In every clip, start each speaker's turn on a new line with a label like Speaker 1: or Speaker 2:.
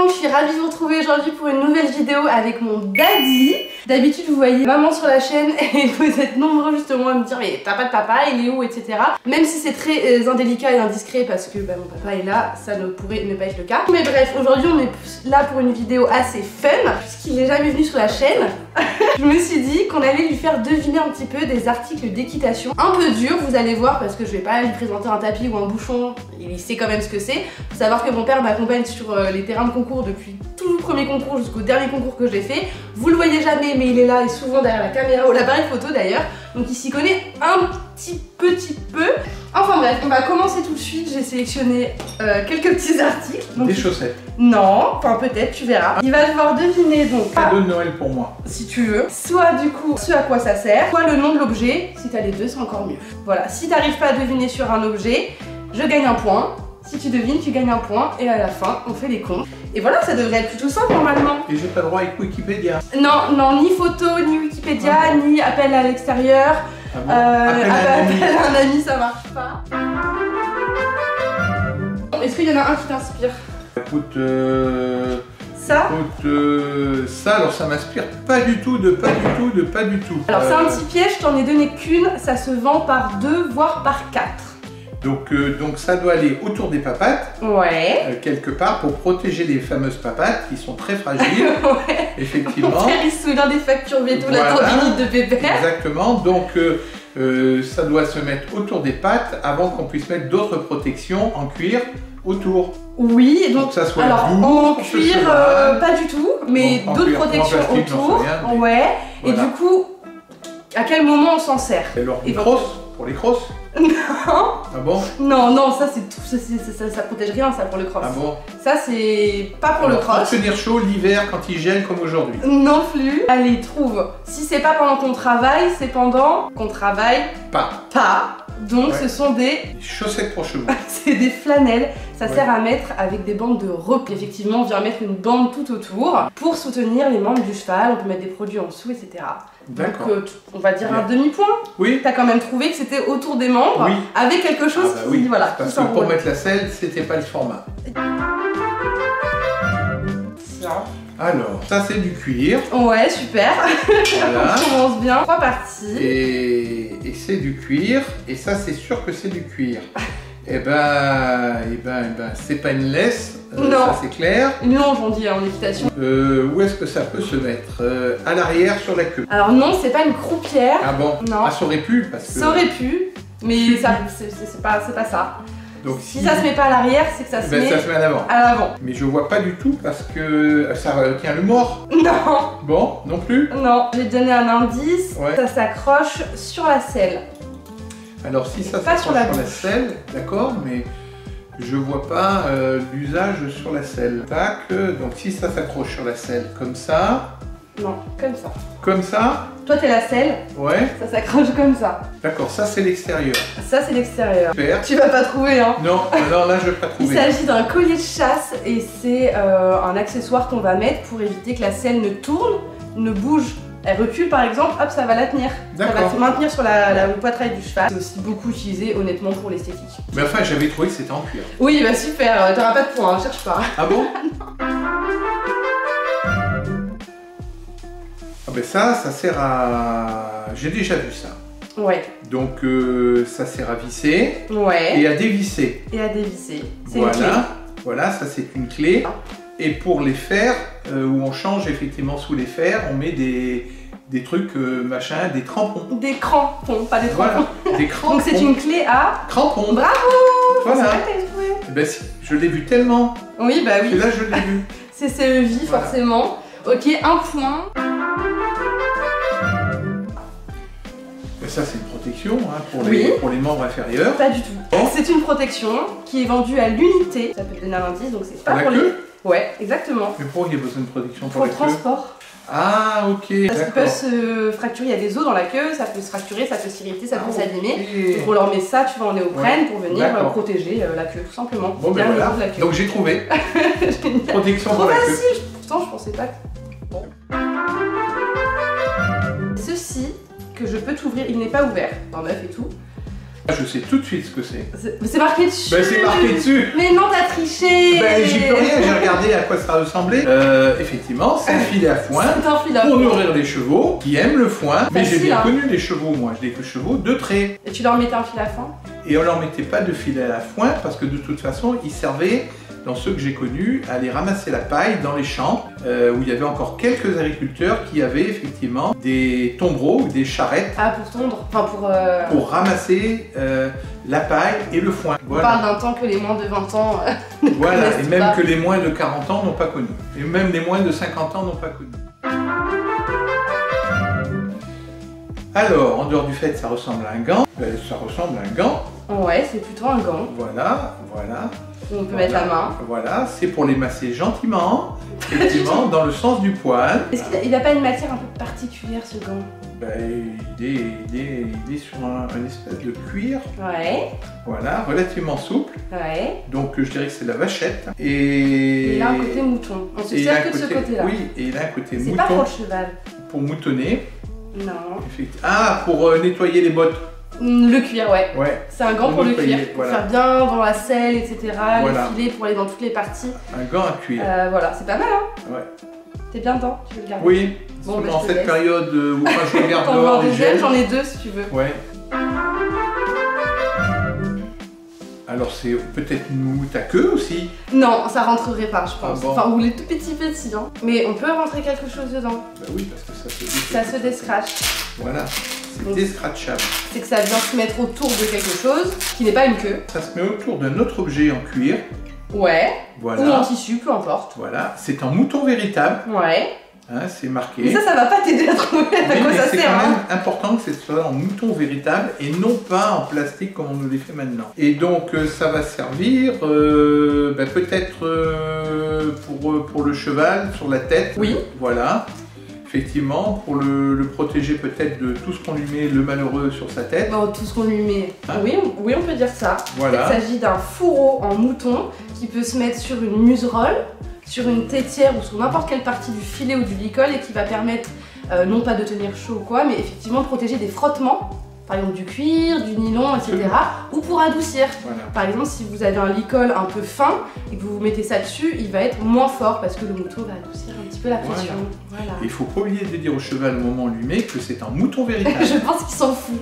Speaker 1: gang, je suis ravie de vous retrouver aujourd'hui pour une nouvelle vidéo avec mon daddy. D'habitude vous voyez maman sur la chaîne et vous êtes nombreux justement à me dire mais t'as pas de papa, il est où, etc. Même si c'est très indélicat et indiscret parce que mon papa est là, ça ne pourrait ne pas être le cas. Mais bref, aujourd'hui on est là pour une vidéo assez fun puisqu'il n'est jamais venu sur la chaîne. Je me suis dit qu'on allait lui faire deviner un petit peu des articles d'équitation un peu durs, vous allez voir, parce que je vais pas lui présenter un tapis ou un bouchon, il sait quand même ce que c'est. Faut savoir que mon père m'accompagne sur les terrains de concours depuis tout le premier concours jusqu'au dernier concours que j'ai fait. Vous le voyez jamais mais il est là et souvent derrière la caméra ou l'appareil photo d'ailleurs, donc il s'y connaît un petit peu. Enfin bref, on va commencer tout de suite. J'ai sélectionné quelques petits articles. Donc,
Speaker 2: des chaussettes.
Speaker 1: Non, enfin peut-être, tu verras. Il va devoir deviner donc
Speaker 2: cadeau de Noël pour moi,
Speaker 1: si tu veux, soit du coup ce à quoi ça sert, soit le nom de l'objet. Si t'as les deux c'est encore mieux. Voilà, si t'arrives pas à deviner sur un objet, je gagne un point. Si tu devines, tu gagnes un point et à la fin, on fait les comptes. Et voilà, ça devrait être plutôt simple normalement.
Speaker 2: Et j'ai pas le droit avec Wikipédia.
Speaker 1: Non, ni photo, ni Wikipédia, ni appel à l'extérieur.
Speaker 2: Ah bon, appel
Speaker 1: à un ami, ça marche pas. Est-ce qu'il y en a un qui t'inspire?
Speaker 2: Écoute,
Speaker 1: ça
Speaker 2: alors ça m'inspire pas du tout, pas du tout.
Speaker 1: Alors c'est un petit piège, je t'en ai donné qu'une, ça se vend par 2 voire par 4.
Speaker 2: Donc ça doit aller autour des papates,
Speaker 1: ouais.
Speaker 2: Quelque part, pour protéger les fameuses papates qui sont très fragiles,
Speaker 1: ouais.
Speaker 2: Effectivement.
Speaker 1: Mon père il se souvient des factures veto,
Speaker 2: voilà.
Speaker 1: La tendinite de pépère.
Speaker 2: Exactement, donc ça doit se mettre autour des pattes avant qu'on puisse mettre d'autres protections en cuir autour.
Speaker 1: Oui, donc
Speaker 2: que ça soit
Speaker 1: alors
Speaker 2: doux,
Speaker 1: en cuir pas du tout, mais
Speaker 2: bon,
Speaker 1: d'autres protections autour. Rien, ouais. Voilà. Et du coup, à quel moment on s'en sert?
Speaker 2: Alors, pour les crosses.
Speaker 1: Non.
Speaker 2: Ah bon?
Speaker 1: Non, ça c'est tout, ça protège rien ça pour le cross.
Speaker 2: Ah bon?
Speaker 1: Ça c'est pas pour le cross.
Speaker 2: Pour tenir chaud l'hiver quand il gèle comme aujourd'hui.
Speaker 1: Non plus. Allez, trouve. Si c'est pas pendant qu'on travaille, c'est pendant qu'on travaille
Speaker 2: pas.
Speaker 1: Donc
Speaker 2: ouais.
Speaker 1: Ce sont des
Speaker 2: chaussettes pour chevaux.
Speaker 1: C'est des flanelles. Ça sert à mettre avec des bandes de repli. Effectivement, on vient mettre une bande tout autour pour soutenir les membres du cheval. On peut mettre des produits en dessous, etc.
Speaker 2: D'accord.
Speaker 1: Donc, on va dire un demi-point.
Speaker 2: Oui.
Speaker 1: T'as quand même trouvé que c'était autour des membres, oui. Avec quelque chose qui,
Speaker 2: oui.
Speaker 1: Voilà.
Speaker 2: Parce que pour mettre la selle, c'était pas le format.
Speaker 1: Ça.
Speaker 2: Alors, ça c'est du cuir.
Speaker 1: Ouais, super.
Speaker 2: Voilà.
Speaker 1: On commence bien. 3 parties.
Speaker 2: Et c'est du cuir. Et ça, c'est sûr que c'est du cuir. Eh ben, c'est pas une laisse,
Speaker 1: non.
Speaker 2: Ça c'est clair.
Speaker 1: Une longe on dit en équitation.
Speaker 2: Où est-ce que ça peut se mettre? À l'arrière sur la queue.
Speaker 1: Alors non, c'est pas une croupière.
Speaker 2: Ah bon?
Speaker 1: Non.
Speaker 2: Ah, ça aurait pu parce que...
Speaker 1: Ça aurait pu, mais c'est pas ça.
Speaker 2: Donc
Speaker 1: si ça se met pas à l'arrière, c'est que ça se met...
Speaker 2: ça se met à l'avant.
Speaker 1: À l'avant.
Speaker 2: Mais je vois pas du tout parce que ça tient le mort.
Speaker 1: Non.
Speaker 2: Bon, non plus?
Speaker 1: Non. J'ai donné un indice,
Speaker 2: ouais. Ça
Speaker 1: s'accroche sur la selle.
Speaker 2: Alors si ça s'accroche sur la selle, d'accord, mais je vois pas l'usage sur la selle. Tac, donc si ça s'accroche sur la selle comme ça...
Speaker 1: Non, comme ça.
Speaker 2: Comme ça?
Speaker 1: Toi t'es la selle,
Speaker 2: ouais.
Speaker 1: Ça s'accroche comme ça.
Speaker 2: D'accord, ça c'est l'extérieur.
Speaker 1: Ça c'est l'extérieur.
Speaker 2: Super.
Speaker 1: Tu vas pas trouver hein.
Speaker 2: Non, alors là je vais pas trouver.
Speaker 1: Il s'agit d'un collier de chasse et c'est un accessoire qu'on va mettre pour éviter que la selle ne tourne, ne bouge. Elle recule par exemple, hop ça va la tenir. Ça va se maintenir sur la poitrail du cheval. C'est aussi beaucoup utilisé honnêtement pour l'esthétique.
Speaker 2: Mais enfin j'avais trouvé que c'était en cuir.
Speaker 1: Oui bah super, t'auras pas de points, cherche pas.
Speaker 2: Ah bon? Ah ben ça sert à... J'ai déjà vu ça.
Speaker 1: Ouais.
Speaker 2: Donc ça sert à visser.
Speaker 1: Ouais.
Speaker 2: Et à dévisser.
Speaker 1: Et à dévisser.
Speaker 2: Voilà. Voilà, ça c'est une clé. Et pour les fers, où on change effectivement sous les fers, on met des trucs, machin, des crampons.
Speaker 1: Des crampons, pas des crampons.
Speaker 2: Voilà, des crampons.
Speaker 1: Donc c'est une clé à...
Speaker 2: Crampons.
Speaker 1: Bravo.
Speaker 2: Voilà. Eh ben, je l'ai vu tellement.
Speaker 1: Oui, bah oui.
Speaker 2: Et là, je l'ai vu.
Speaker 1: C'est CEVI, voilà. Forcément. Ok, un point.
Speaker 2: Et ça, c'est une protection hein, pour les membres inférieurs.
Speaker 1: Pas du tout. Oh. C'est une protection qui est vendue à l'unité. Ça peut te donner un indice, donc c'est pas pour les... Ouais, exactement.
Speaker 2: Mais pourquoi il y a besoin de protection pour
Speaker 1: le
Speaker 2: la queue?
Speaker 1: transport.
Speaker 2: Ah, ok.
Speaker 1: Parce qu'ils peuvent se fracturer, il y a des os dans la queue, ça peut se fracturer, ça peut s'irriter, ça peut s'abîmer.
Speaker 2: Okay.
Speaker 1: Donc on leur met ça, tu vois, en néoprène pour venir protéger la queue, tout simplement.
Speaker 2: Bon, ben voilà.
Speaker 1: La queue.
Speaker 2: Donc j'ai trouvé. Protection pour la queue.
Speaker 1: Pourtant, je pensais pas que... Bon. Ceci, que je peux t'ouvrir, il n'est pas ouvert, en neuf et tout.
Speaker 2: Je sais tout de suite ce que c'est.
Speaker 1: C'est marqué dessus.
Speaker 2: Ben, c'est marqué dessus.
Speaker 1: Mais non, t'as triché.
Speaker 2: Ben, j'y peux rien, j'ai regardé à quoi ça ressemblait. Effectivement, c'est un filet à foin pour nourrir les chevaux qui aiment le foin. Mais j'ai bien connu les chevaux, moi. J'ai des chevaux de trait.
Speaker 1: Et tu leur mettais un filet à foin?
Speaker 2: Et on leur mettait pas de filet à foin parce que de toute façon, ils servaient, dans ceux que j'ai connus, à aller ramasser la paille dans les champs où il y avait encore quelques agriculteurs qui avaient effectivement des tombereaux ou des charrettes.
Speaker 1: Ah, pour tondre, enfin
Speaker 2: pour ramasser la paille et le foin.
Speaker 1: Voilà. On parle d'un temps que les moins de 20 ans
Speaker 2: voilà, et même pas. Que les moins de 40 ans n'ont pas connu. Et même les moins de 50 ans n'ont pas connu. Alors, en dehors du fait que ça ressemble à un gant, ça ressemble à un gant.
Speaker 1: Ouais, c'est plutôt un gant.
Speaker 2: Voilà, voilà.
Speaker 1: On peut mettre la main.
Speaker 2: Voilà, c'est pour les masser gentiment, effectivement, dans le sens du poil.
Speaker 1: Est-ce qu'il n'a pas une matière un peu particulière, ce gant?
Speaker 2: Il est sur un espèce de cuir.
Speaker 1: Ouais.
Speaker 2: Voilà, relativement souple.
Speaker 1: Ouais.
Speaker 2: Donc je dirais que c'est la vachette. Et
Speaker 1: il a un côté mouton. On se sert que de ce côté-là.
Speaker 2: Oui, et il a un côté mouton.
Speaker 1: C'est pas pour le cheval.
Speaker 2: Pour moutonner.
Speaker 1: Non.
Speaker 2: Ah, pour nettoyer les bottes.
Speaker 1: Le cuir, ouais.
Speaker 2: Ouais.
Speaker 1: C'est un gant pour le cuir, pour faire bien dans la selle, etc.
Speaker 2: Voilà.
Speaker 1: Le filet pour aller dans toutes les parties.
Speaker 2: Un gant à cuir.
Speaker 1: Voilà, c'est pas mal, hein.
Speaker 2: Ouais.
Speaker 1: T'es bien dedans, tu veux le garder?
Speaker 2: Oui. Bon, dans cette période où je regarde
Speaker 1: dehors. T'en veux un deuxième, j'en ai deux si tu veux.
Speaker 2: Ouais. Alors c'est peut-être une moumoute à queue aussi?
Speaker 1: Non, ça rentrerait pas, je pense.
Speaker 2: Ah bon.
Speaker 1: Enfin, ou les tout petits, hein. Mais on peut rentrer quelque chose dedans.
Speaker 2: Bah oui, parce que
Speaker 1: ça se déscratche.
Speaker 2: Voilà, c'est déscratchable.
Speaker 1: C'est que ça vient se mettre autour de quelque chose qui n'est pas une queue.
Speaker 2: Ça se met autour d'un autre objet en cuir.
Speaker 1: Ouais.
Speaker 2: Voilà.
Speaker 1: Ou en tissu, peu importe.
Speaker 2: Voilà, c'est un mouton véritable.
Speaker 1: Ouais.
Speaker 2: Hein, c'est marqué.
Speaker 1: Mais ça va pas t'aider à trouver à quoi ça sert.
Speaker 2: C'est quand même important que ce soit en mouton véritable et non pas en plastique comme on nous les fait maintenant. Et donc ça va servir peut-être pour le cheval sur la tête.
Speaker 1: Oui.
Speaker 2: Voilà. Effectivement, pour le protéger peut-être de tout ce qu'on lui met, le malheureux, sur sa tête.
Speaker 1: Bon, tout ce qu'on lui met. Hein? Oui, on peut dire ça.
Speaker 2: Voilà.
Speaker 1: Il s'agit d'un fourreau en mouton qui peut se mettre sur une muserolle, sur une tétière ou sur n'importe quelle partie du filet ou du licol et qui va permettre non pas de tenir chaud ou quoi, mais effectivement de protéger des frottements, par exemple du cuir, du nylon, etc. ou pour adoucir.
Speaker 2: Voilà.
Speaker 1: Par exemple, si vous avez un licol un peu fin et que vous mettez ça dessus, il va être moins fort parce que le mouton va adoucir un petit peu la pression. Voilà.
Speaker 2: Il faut pas oublier de dire au cheval au moment où on lui met que c'est un mouton véritable.
Speaker 1: Je pense qu'il s'en fout.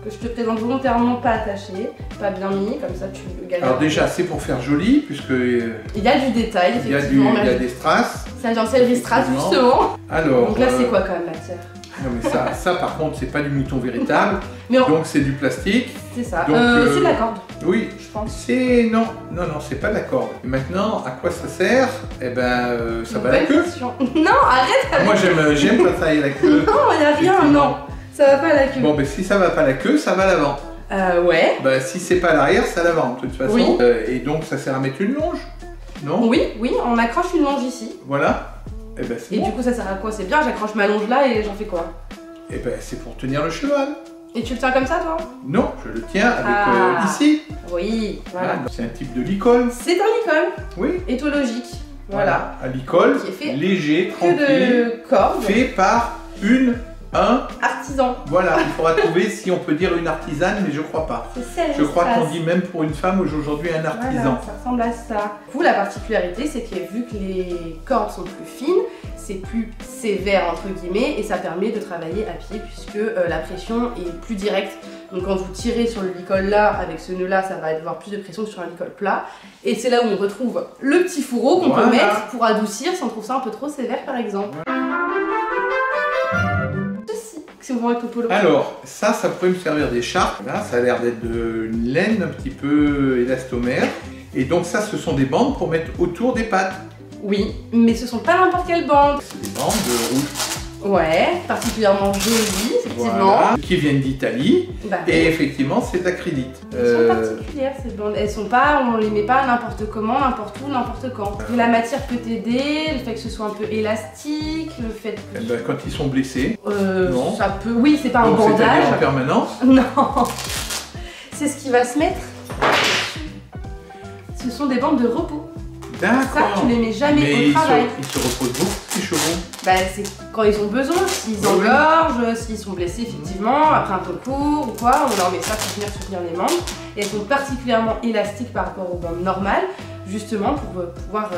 Speaker 1: Que je te présente volontairement pas attaché, pas bien mis, comme ça tu le galères.
Speaker 2: Alors déjà, c'est pour faire joli, puisque...
Speaker 1: il y a du détail, effectivement.
Speaker 2: Il y a des strass.
Speaker 1: Ça vient céleri strass, justement.
Speaker 2: Alors,
Speaker 1: donc là, c'est quoi comme matière?
Speaker 2: Non mais ça par contre, c'est pas du mouton véritable,
Speaker 1: mais
Speaker 2: donc c'est du plastique.
Speaker 1: C'est ça, c'est de la corde.
Speaker 2: Oui,
Speaker 1: je pense.
Speaker 2: C'est... Non, c'est pas de la corde. Et maintenant, à quoi ça sert? Eh ben, ça va à la queue.
Speaker 1: Non, arrête avec...
Speaker 2: Moi j'aime quand ça aille à la queue.
Speaker 1: Non, il n'y a rien, non. Ça va pas à la queue.
Speaker 2: Bon, ben si ça va pas à la queue, ça va à l'avant.
Speaker 1: Ouais.
Speaker 2: Ben si c'est pas à l'arrière, c'est à l'avant, de toute façon.
Speaker 1: Oui.
Speaker 2: Et donc ça sert à mettre une longe, non?
Speaker 1: Oui, on accroche une longe ici.
Speaker 2: Voilà. Et ben c'est bon.
Speaker 1: Du coup, ça sert à quoi? C'est bien, j'accroche ma longe là et j'en fais quoi?
Speaker 2: Et ben c'est pour tenir le cheval.
Speaker 1: Et tu le tiens comme ça, toi?
Speaker 2: Non, je le tiens avec ici.
Speaker 1: Oui, voilà.
Speaker 2: C'est un type de licol.
Speaker 1: C'est un licol.
Speaker 2: Oui.
Speaker 1: Éthologique. Voilà.
Speaker 2: Un licol léger, tranquille,
Speaker 1: de corde.
Speaker 2: Fait par un
Speaker 1: artisan.
Speaker 2: Voilà, il faudra trouver si on peut dire une artisane, mais je crois pas. Je crois qu'on dit même pour une femme aujourd'hui un artisan.
Speaker 1: Voilà, ça ressemble à ça. Du coup, la particularité, c'est que vu que les cordes sont plus fines, c'est plus sévère entre guillemets et ça permet de travailler à pied puisque la pression est plus directe. Donc quand vous tirez sur le licol là, avec ce nœud là, ça va avoir plus de pression que sur un licol plat. Et c'est là où on retrouve le petit fourreau qu'on peut mettre pour adoucir si on trouve ça un peu trop sévère par exemple. Si on voit avec le polo.
Speaker 2: Alors, ça pourrait me servir d'écharpe. Là, ça a l'air d'être de laine un petit peu élastomère. Et donc ça, ce sont des bandes pour mettre autour des pattes.
Speaker 1: Oui, mais ce sont pas n'importe quelle bande.
Speaker 2: C'est des bandes rouges.
Speaker 1: Ouais, particulièrement jolies, effectivement.
Speaker 2: Voilà, qui viennent d'Italie.
Speaker 1: Bah,
Speaker 2: et effectivement, c'est d'acrylite.
Speaker 1: Elles sont particulières ces bandes. Elles sont pas, on les met pas n'importe comment, n'importe où, n'importe quand. La matière peut t'aider, le fait que ce soit un peu élastique, le fait que...
Speaker 2: Ben, quand ils sont blessés.
Speaker 1: Non. Ça peut... Oui, c'est pas un bandage.
Speaker 2: C'est-à-dire en permanence?
Speaker 1: Non. C'est ce qui va se mettre. Ce sont des bandes de repos.
Speaker 2: D'accord.
Speaker 1: Ça, tu les mets jamais au travail.
Speaker 2: Ils se reposent beaucoup, ces chevaux.
Speaker 1: Bah, c'est quand ils ont besoin, s'ils engorgent, s'ils sont blessés effectivement, après un concours ou quoi, on leur met ça pour venir soutenir les membres. Et elles sont particulièrement élastiques par rapport aux bandes normales, justement pour pouvoir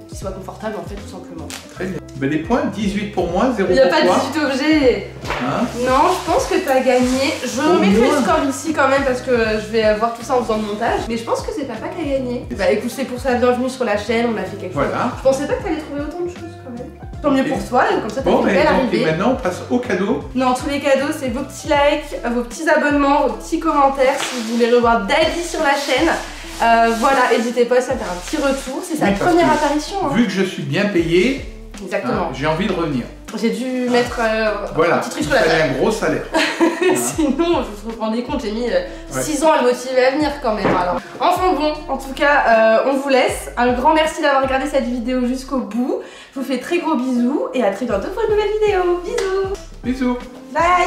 Speaker 1: qu'ils soient confortables en fait tout simplement.
Speaker 2: Très bien. Ben, les points, 18 pour moi, 0 pour toi.
Speaker 1: Il n'y a pas 18 objets.
Speaker 2: Hein?
Speaker 1: Non, je pense que tu as gagné. Je remettrai le score ici quand même parce que je vais voir tout ça en faisant le montage. Mais je pense que c'est papa qui a gagné. Bah écoute, c'est pour ça, bienvenue sur la chaîne, on a fait quelque chose. Je pensais pas que tu allais trouver autant de choses quand même. Tant mieux pour toi, comme ça t'as fait une belle arrivée.
Speaker 2: Et maintenant on passe aux cadeaux.
Speaker 1: Non, tous les cadeaux, c'est vos petits likes, vos petits abonnements, vos petits commentaires si vous voulez revoir Daddy sur la chaîne. Voilà, n'hésitez pas à faire un petit retour, c'est sa première apparition. Hein.
Speaker 2: Vu que je suis bien payé,
Speaker 1: exactement.
Speaker 2: J'ai envie de revenir.
Speaker 1: J'ai dû mettre
Speaker 2: voilà,
Speaker 1: un petit truc sur la table.
Speaker 2: un gros salaire.
Speaker 1: Sinon, je vous rendez compte, j'ai mis 6 ans à le motiver à venir quand même. Alors. Enfin bon, en tout cas, on vous laisse. Un grand merci d'avoir regardé cette vidéo jusqu'au bout. Je vous fais très gros bisous et à très bientôt pour une nouvelle vidéo. Bisous.
Speaker 2: Bisous.
Speaker 1: Bye.